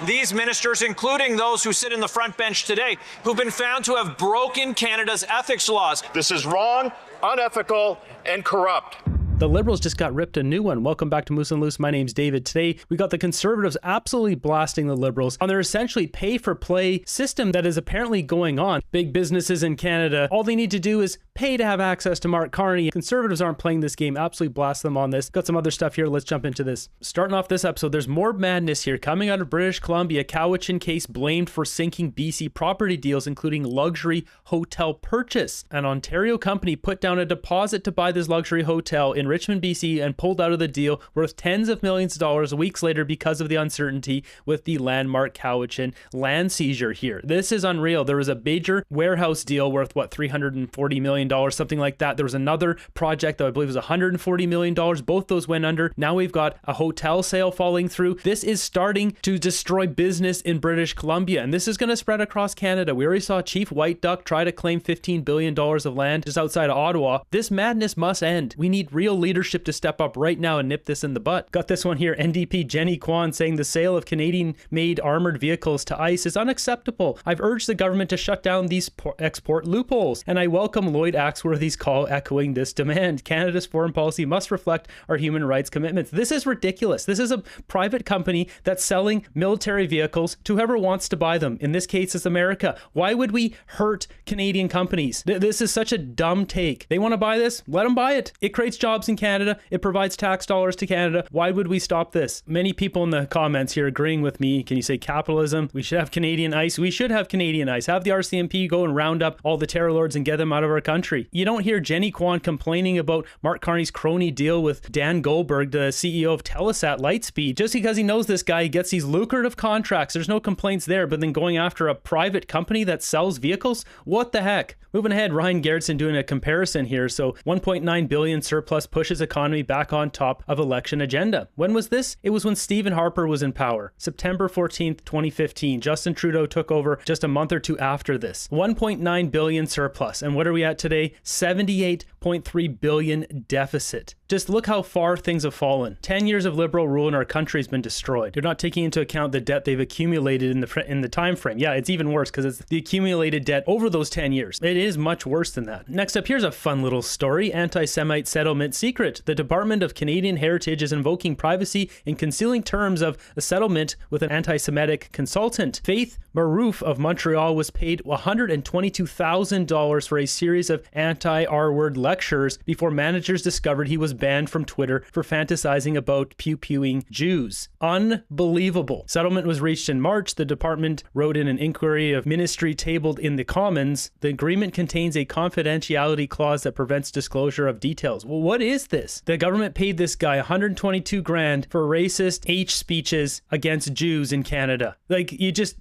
These ministers, including those who sit in the front bench today, who've been found to have broken Canada's ethics laws. This is wrong, unethical, and corrupt. The Liberals just got ripped a new one. Welcome back to Moose and Loose. My name's David. Today, we got the Conservatives absolutely blasting the Liberals on their essentially pay-for-play system that is apparently going on. Big businesses in Canada, all they need to do is pay to have access to Mark Carney. Conservatives aren't playing this game. Absolutely blast them on this. Got some other stuff here. Let's jump into this. Starting off this episode, there's more madness here. Coming out of British Columbia, Cowichan case blamed for sinking BC property deals, including luxury hotel purchase. An Ontario company put down a deposit to buy this luxury hotel in Richmond, BC, and pulled out of the deal worth tens of millions of dollars weeks later because of the uncertainty with the landmark Cowichan land seizure here. This is unreal. There was a major warehouse deal worth, $340 million, something like that. There was another project that I believe was $140 million. Both those went under. Now we've got a hotel sale falling through. This is starting to destroy business in British Columbia, and this is going to spread across Canada. We already saw Chief White Duck try to claim $15 billion of land just outside of Ottawa. This madness must end. We need real leadership to step up right now and nip this in the butt. Got this one here. NDP Jenny Kwan saying the sale of Canadian-made armored vehicles to ICE is unacceptable. I've urged the government to shut down these export loopholes, and I welcome Lloyd Axworthy's call echoing this demand. Canada's foreign policy must reflect our human rights commitments. This is ridiculous. This is a private company that's selling military vehicles to whoever wants to buy them. In this case, it's America. Why would we hurt Canadian companies? This is such a dumb take. They want to buy this? Let them buy it. It creates jobs in Canada. It provides tax dollars to Canada. Why would we stop this? Many people in the comments here agreeing with me. Can you say capitalism? We should have Canadian ICE. We should have Canadian ICE. Have the RCMP go and round up all the terror lords and get them out of our country. You don't hear Jenny Kwan complaining about Mark Carney's crony deal with Dan Goldberg, the CEO of Telesat Lightspeed, just because he knows this guy gets these lucrative contracts. There's no complaints there, but then going after a private company that sells vehicles? What the heck? Moving ahead, Ryan Garrettson doing a comparison here. So 1.9 billion surplus pushes economy back on top of election agenda. When was this? It was when Stephen Harper was in power. September 14th, 2015. Justin Trudeau took over just a month or two after this. 1.9 billion surplus. And what are we at today? 78.3 billion deficit. Just look how far things have fallen. 10 years of Liberal rule and our country's been destroyed. They're not taking into account the debt they've accumulated in the time frame. Yeah, it's even worse because it's the accumulated debt over those 10 years. It is much worse than that. Next up, here's a fun little story. Anti-Semite settlement secret. The Department of Canadian Heritage is invoking privacy and concealing terms of a settlement with an anti-Semitic consultant. Faith Marouf of Montreal was paid $122,000 for a series of anti-R-word lectures before managers discovered he was banned from Twitter for fantasizing about pew-pewing Jews. Unbelievable. Settlement was reached in March. The department wrote in an inquiry of ministry tabled in the Commons. The agreement contains a confidentiality clause that prevents disclosure of details. Well, what is this? The government paid this guy $122,000 for racist hate speeches against Jews in Canada. Like, you just...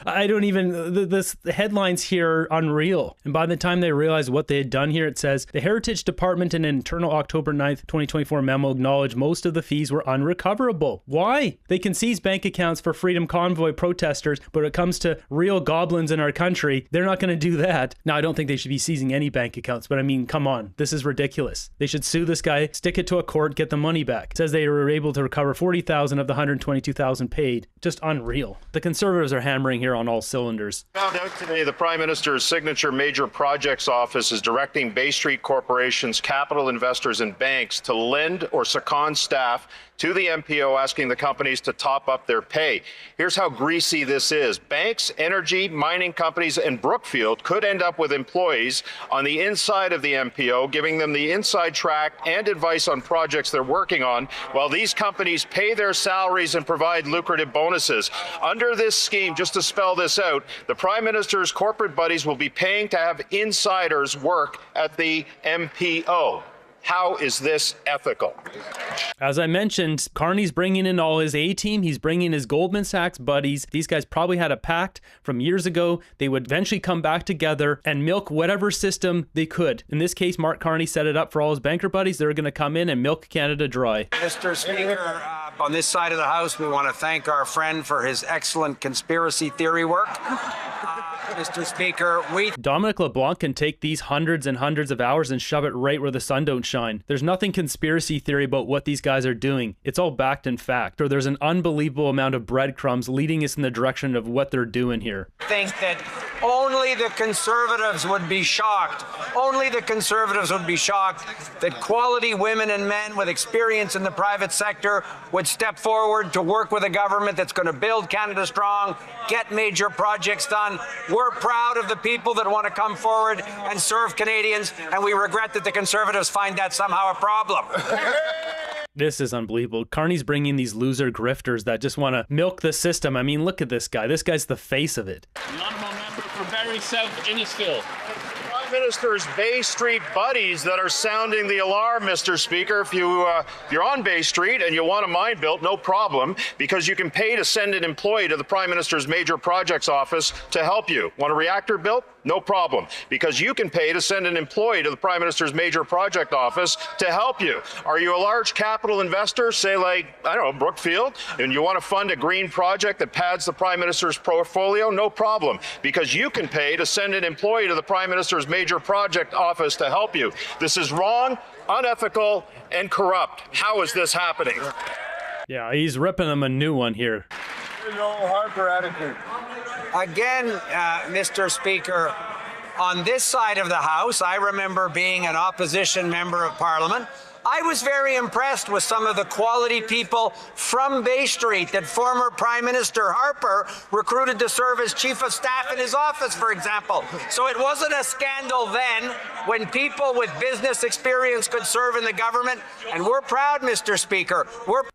I don't even... The headlines here are unreal. And by the time they realized what they had done here, it says, the Heritage Department in an internal October 9th, 2024 memo acknowledged most of the fees were unrecoverable. Why? They can seize bank accounts for Freedom Convoy protesters, but when it comes to real goblins in our country, they're not going to do that. Now, I don't think they should be seizing any bank accounts, but I mean, come on. This is ridiculous. They should sue this guy, stick it to a court, get the money back. It says they were able to recover $40,000 of the $122,000 paid. Just unreal. The Conservatives are hammering here on all cylinders. Found out today the Prime Minister's signature major projects office is directing Bay Street Corporation's capital investors and banks to lend or second staff to the MPO, asking the companies to top up their pay. Here's how greasy this is. Banks, energy, mining companies, and Brookfield could end up with employees on the inside of the MPO, giving them the inside track and advice on projects they're working on, while these companies pay their salaries and provide lucrative bonuses. Under this scheme, just to spell this out, the Prime Minister's corporate buddies will be paying to have insiders work at the MPO. How is this ethical? As I mentioned, Carney's bringing in all his A-team. He's bringing his Goldman Sachs buddies. These guys probably had a pact from years ago. They would eventually come back together and milk whatever system they could. In this case, Mark Carney set it up for all his banker buddies. They're going to come in and milk Canada dry. Mr. Speaker, On this side of the House, we want to thank our friend for his excellent conspiracy theory work. Mr. Speaker, Dominic LeBlanc can take these hundreds and hundreds of hours and shove it right where the sun don't shine. There's nothing conspiracy theory about what these guys are doing. It's all backed in fact. Or there's an unbelievable amount of breadcrumbs leading us in the direction of what they're doing here. think that only the Conservatives would be shocked. Only the Conservatives would be shocked that quality women and men with experience in the private sector would step forward to work with a government that's going to build Canada strong, get major projects done. We're proud of the people that want to come forward and serve Canadians, and we regret that the Conservatives find that somehow a problem. This is unbelievable. Carney's bringing these loser grifters that just want to milk the system. I mean, look at this guy. This guy's the face of it. Honourable member for Barrie South Innisfil. Prime Minister's Bay Street buddies that are sounding the alarm, Mr. Speaker. If you're on Bay Street and you want a mine built, no problem, because you can pay to send an employee to the Prime Minister's Major Projects Office to help you. Want a reactor built? No problem, because you can pay to send an employee to the Prime Minister's Major Project Office to help you. Are you a large capital investor, say like, I don't know, Brookfield, and you want to fund a green project that pads the Prime Minister's portfolio? No problem, because you can pay to send an employee to the Prime Minister's Major Project Office to help you. This is wrong, unethical, and corrupt. How is this happening? Yeah, he's ripping them a new one here. No Harper attitude. Again, Mr. Speaker, on this side of the House, I remember being an opposition member of Parliament. I was very impressed with some of the quality people from Bay Street that former Prime Minister Harper recruited to serve as Chief of Staff in his office, for example. So it wasn't a scandal then when people with business experience could serve in the government. And we're proud, Mr. Speaker.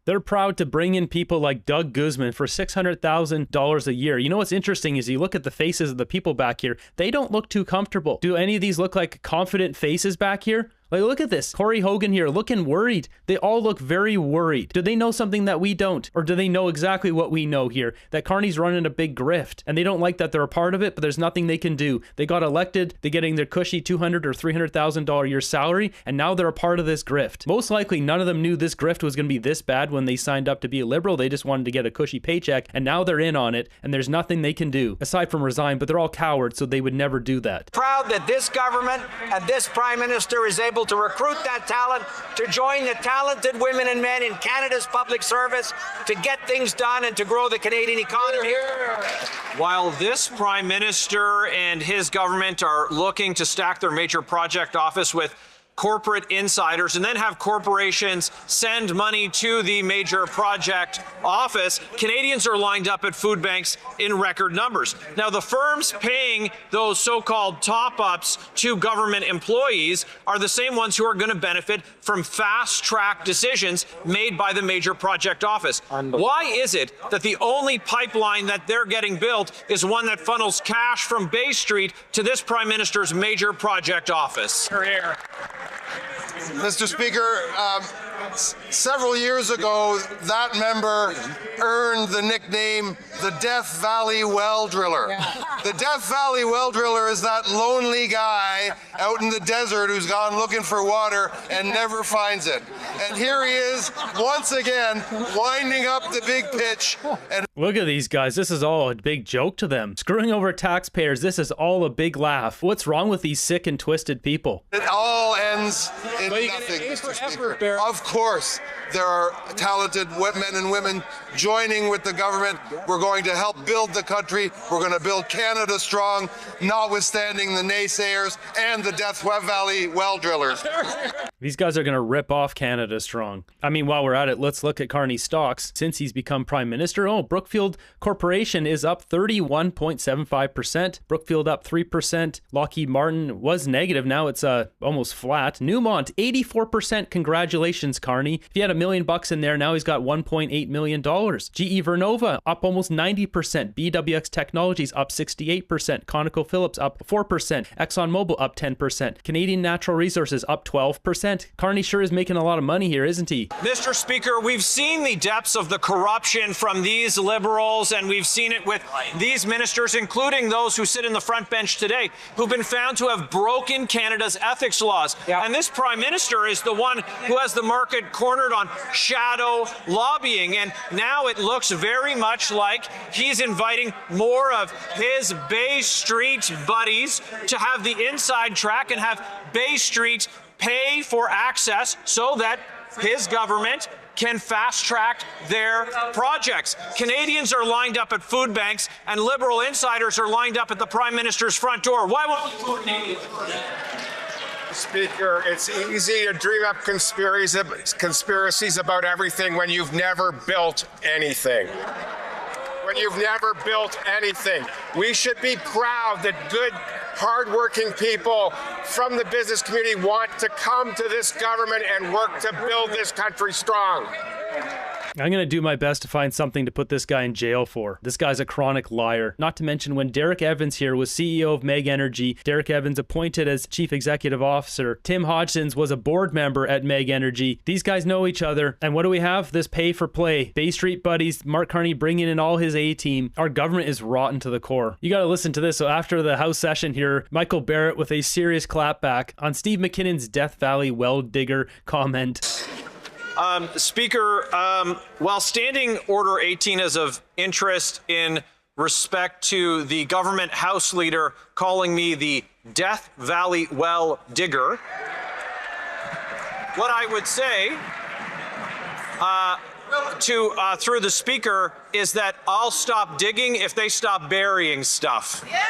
They're proud to bring in people like Doug Guzman for $600,000 a year. You know what's interesting is you look at the faces of the people back here. They don't look too comfortable. Do any of these look like confident faces back here? Like, look at this. Corey Hogan here looking worried. They all look very worried. Do they know something that we don't? Or do they know exactly what we know here? That Carney's running a big grift and they don't like that they're a part of it, but there's nothing they can do. They got elected, they're getting their cushy $200,000 or $300,000 a year salary, and now they're a part of this grift. Most likely, none of them knew this grift was going to be this bad when they signed up to be a Liberal. They just wanted to get a cushy paycheck, and now they're in on it, and there's nothing they can do aside from resign, but they're all cowards, so they would never do that. Proud that this government and this Prime Minister is able to recruit that talent to join the talented women and men in Canada's public service to get things done and to grow the Canadian economy. While this Prime Minister and his government are looking to stack their major project office with corporate insiders and then have corporations send money to the major project office, Canadians are lined up at food banks in record numbers. Now, the firms paying those so-called top-ups to government employees are the same ones who are going to benefit from fast-track decisions made by the major project office. Why is it that the only pipeline that they're getting built is one that funnels cash from Bay Street to this Prime Minister's major project office? Mr. Speaker, several years ago, that member earned the nickname the Death Valley Well Driller. The Death Valley Well Driller is that lonely guy out in the desert who's gone looking for water and never finds it. And here he is, once again, winding up the big pitch. And look at these guys. This is all a big joke to them. Screwing over taxpayers, this is all a big laugh. What's wrong with these sick and twisted people? it all ends in nothing, Mr. Speaker. Of course, there are talented men and women joining with the government. We're going to help build the country. We're going to build Canada strong, notwithstanding the naysayers and the Death Valley well drillers. These guys are going to rip off Canada strong. I mean, while we're at it, let's look at Carney's stocks. Since he's become Prime Minister, Brookfield Corporation is up 31.75%. Brookfield up 3%. Lockheed Martin was negative. Now it's almost flat. Newmont, 84%. Congratulations, Carney. If he had $1 million in there, now he's got $1.8 million. GE Vernova up almost 90%. BWX Technologies up 68%. ConocoPhillips up 4%. ExxonMobil up 10%. Canadian Natural Resources up 12%. dissent. Carney sure is making a lot of money here, isn't he? Mr. Speaker, we've seen the depths of the corruption from these Liberals, and we've seen it with these ministers, including those who sit in the front bench today, who've been found to have broken Canada's ethics laws. Yeah. And this Prime Minister is the one who has the market cornered on shadow lobbying. And now it looks very much like he's inviting more of his Bay Street buddies to have the inside track and have Bay Street pay for access so that his government can fast-track their projects. Canadians are lined up at food banks, and Liberal insiders are lined up at the Prime Minister's front door. Why won't we vote Canadians for that? Speaker, it's easy to dream up conspiracies about everything when you've never built anything. When you've never built anything. We should be proud that good, hardworking people from the business community want to come to this government and work to build this country strong. I'm going to do my best to find something to put this guy in jail for. This guy's a chronic liar. Not to mention when Derek Evans here was CEO of Meg Energy, Derek Evans appointed as chief executive officer. Tim Hodgson's was a board member at Meg Energy. These guys know each other. And what do we have? This pay for play. Bay Street buddies, Mark Carney bringing in all his A-team. Our government is rotten to the core. You got to listen to this. So after the House session here, Michael Barrett with a serious clapback on Steve McKinnon's Death Valley well digger comment. Speaker, while Standing Order 18 is of interest in respect to the government House leader calling me the Death Valley well digger, what I would say through the Speaker is that I'll stop digging if they stop burying stuff. Yeah.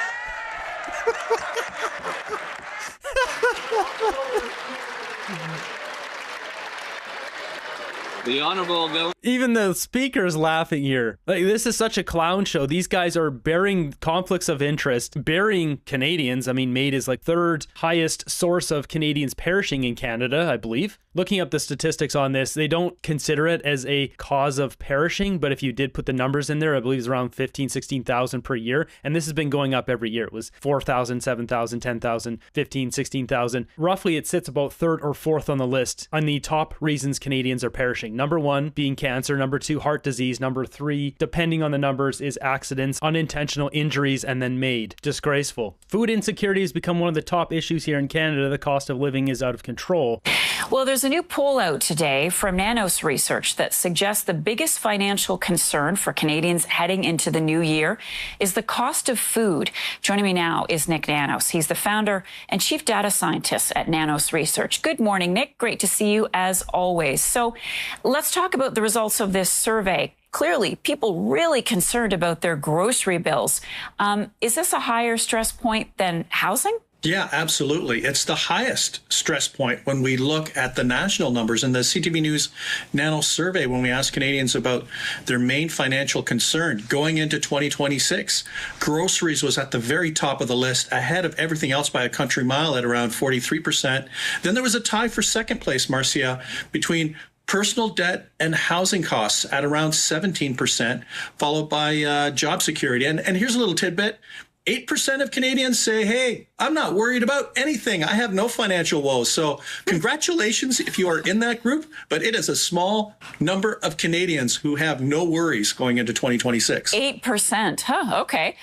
The Honorable Even the Speaker's laughing here. Like, this is such a clown show. These guys are burying conflicts of interest, burying Canadians. I mean, MAID is like third highest source of Canadians perishing in Canada, I believe. Looking up the statistics on this, they don't consider it as a cause of perishing, but if you did put the numbers in there, I believe it's around 15, 16,000 per year. And this has been going up every year. It was 4,000, 7,000, 10,000, 15, 16,000. Roughly, it sits about third or fourth on the list on the top reasons Canadians are perishing. Number one being cancer, number two, heart disease, number three, depending on the numbers, is accidents, unintentional injuries, and then MAID. Disgraceful. Food insecurity has become one of the top issues here in Canada. The cost of living is out of control. Well, there's a new poll out today from Nanos Research that suggests the biggest financial concern for Canadians heading into the new year is the cost of food. Joining me now is Nick Nanos. He's the founder and chief data scientist at Nanos Research. Good morning, Nick. Great to see you as always. So let's talk about the results of this survey. Clearly, people really concerned about their grocery bills. Is this a higher stress point than housing? Yeah, absolutely. It's the highest stress point when we look at the national numbers. In the CTV News Nano survey, when we asked Canadians about their main financial concern going into 2026, groceries was at the very top of the list, ahead of everything else by a country mile at around 43%. Then there was a tie for second place, Marcia, between personal debt and housing costs at around 17%, followed by job security. And here's a little tidbit. 8% of Canadians say, hey, I'm not worried about anything. I have no financial woes. So congratulations if you are in that group, but it is a small number of Canadians who have no worries going into 2026. 8%. Huh, okay.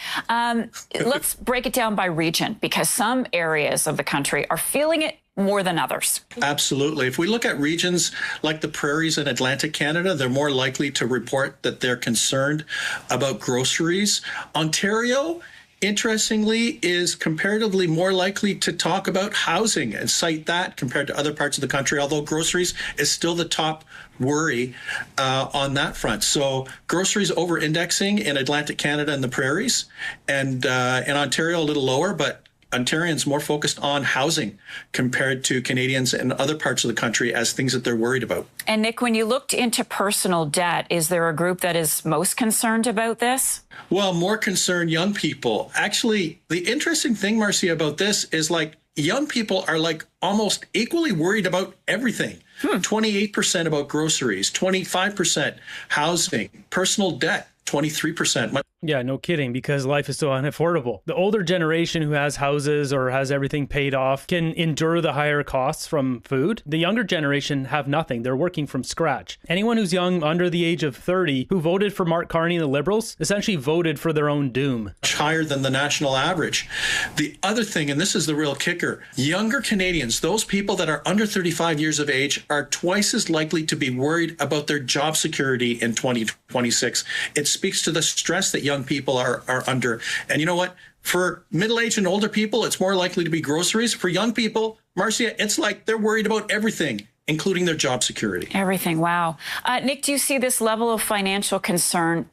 Let's break it down by region, because some areas of the country are feeling it more than others. Absolutely. If we look at regions like the prairies in Atlantic Canada, they're more likely to report that they're concerned about groceries. Ontario, interestingly, is comparatively more likely to talk about housing and cite that compared to other parts of the country, although groceries is still the top worry on that front. So groceries over-indexing in Atlantic Canada and the prairies, and in Ontario a little lower, but Ontarians more focused on housing compared to Canadians in other parts of the country as things that they're worried about. And Nick, when you looked into personal debt, is there a group that is most concerned about this? Well, more concerned young people. Actually, the interesting thing, Marcia, about this is like young people are like almost equally worried about everything. 28% about groceries, 25% housing, personal debt. 23%. Yeah, no kidding, because life is so unaffordable. The older generation who has houses or has everything paid off can endure the higher costs from food. The younger generation have nothing. They're working from scratch. Anyone who's young, under the age of 30, who voted for Mark Carney and the Liberals, essentially voted for their own doom. Much higher than the national average. The other thing, and this is the real kicker, younger Canadians, those people that are under 35 years of age, are twice as likely to be worried about their job security in 2026. It speaks to the stress that young people are under. And you know what? For middle-aged and older people, it's more likely to be groceries. For young people, Marcia, it's like they're worried about everything, including their job security. Everything. Wow. Nick, do you see this level of financial concern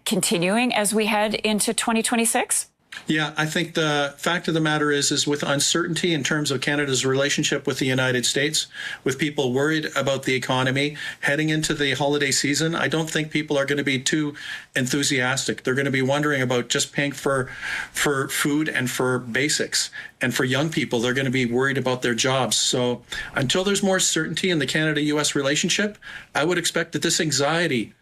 continuing as we head into 2026? Yeah, I think the fact of the matter is with uncertainty in terms of Canada's relationship with the United States, with people worried about the economy heading into the holiday season, I don't think people are going to be too enthusiastic. They're going to be wondering about just paying for food and for basics. And for young people, they're going to be worried about their jobs. So until there's more certainty in the Canada-U.S. relationship, I would expect that this anxiety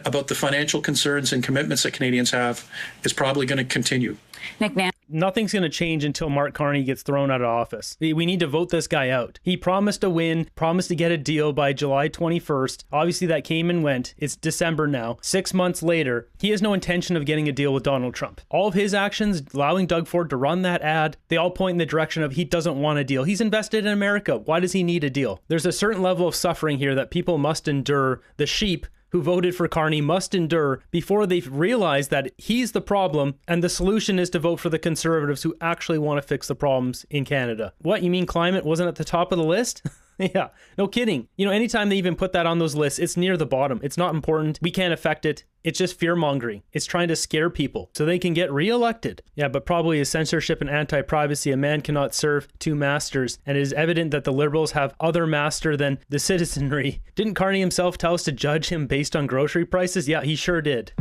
about the financial concerns and commitments that Canadians have is probably going to continue. Nick Nan. Nothing's going to change until Mark Carney gets thrown out of office. We need to vote this guy out. He promised a win, promised to get a deal by July 21st. Obviously, that came and went. It's December now. 6 months later, he has no intention of getting a deal with Donald Trump. All of his actions, allowing Doug Ford to run that ad, they all point in the direction of he doesn't want a deal. He's invested in America. Why does he need a deal? There's a certain level of suffering here that people must endure. The sheep who voted for Carney must endure before they realize that he's the problem and the solution is to vote for the Conservatives who actually want to fix the problems in Canada. What, you mean climate wasn't at the top of the list? Yeah, no kidding. You know, anytime they even put that on those lists, it's near the bottom. It's not important. We can't affect it. It's just fear-mongering. It's trying to scare people so they can get reelected. Yeah, but probably as censorship and anti-privacy, a man cannot serve two masters. And it is evident that the Liberals have other master than the citizenry. Didn't Carney himself tell us to judge him based on grocery prices? Yeah, he sure did.